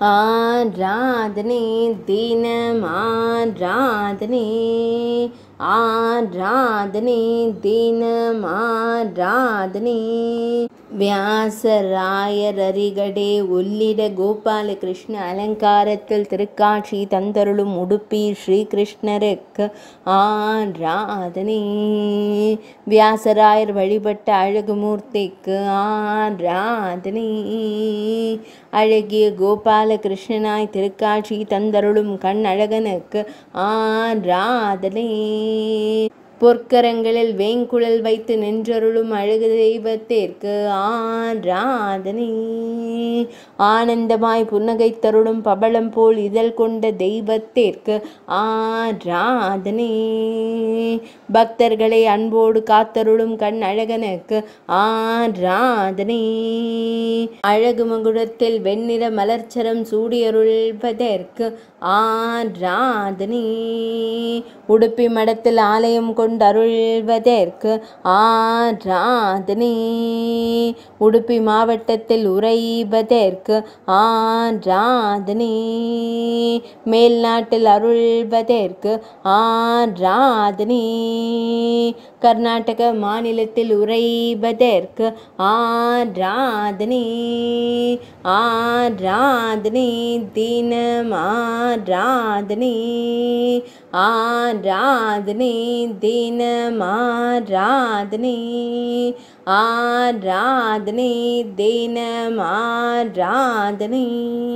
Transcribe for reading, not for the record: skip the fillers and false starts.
ஆராதனை தினம் ஆராதனை ஆராதனை தினம் ஆராதனை வியாசராயர் அரிகடே உள்ளிட கோபாலகிருஷ்ண அலங்காரத்தில் திருக்காட்சி தந்தருளும் உடுப்பி ஸ்ரீகிருஷ்ணருக்கு ஆராதனை. வியாசராயர் வழிபட்ட அழகுமூர்த்திக்கு ஆராதனை. அழகிய கோபாலகிருஷ்ணனாய் திருக்காட்சி தந்தருளும் கண் அழகனுக்கு ஆராதனை. பொற்கரங்களில் வேங்குழல் வைத்து நின்றருளும் அழகு தெய்வத்திற்கு ஆராதனை. ஆனந்தமாய் புன்னகை தருளும் பவளம் போல் இதழ் கொண்ட தெய்வத்திற்கு ஆராதனை. பக்தர்களை அன்போடு காத்தருளும் கண் அழகனுக்கு ஆராதனை. அழகு மகுடத்தில் வெண்ணிற மலர்ச்சரம் சூடியருள்வதற்கு ஆராதனை. உடுப்பி மடத்தில் ஆலயம் கொண்டருள்வதற்கு ஆராதனை. உடுப்பி மாவட்டத்தில் உறைவதற்கு ஆராதனை. மேல் நாட்டில் அருள்வதற்கு ஆராதனை. கர்நாடக மாநிலத்தில் உறைவதற்கு ஆராதனை. ஆராதனை தினம் ஆராதனை. ஆராதனை தினம் ஆராதனை. ஆராதனை தினம் ஆராதனை.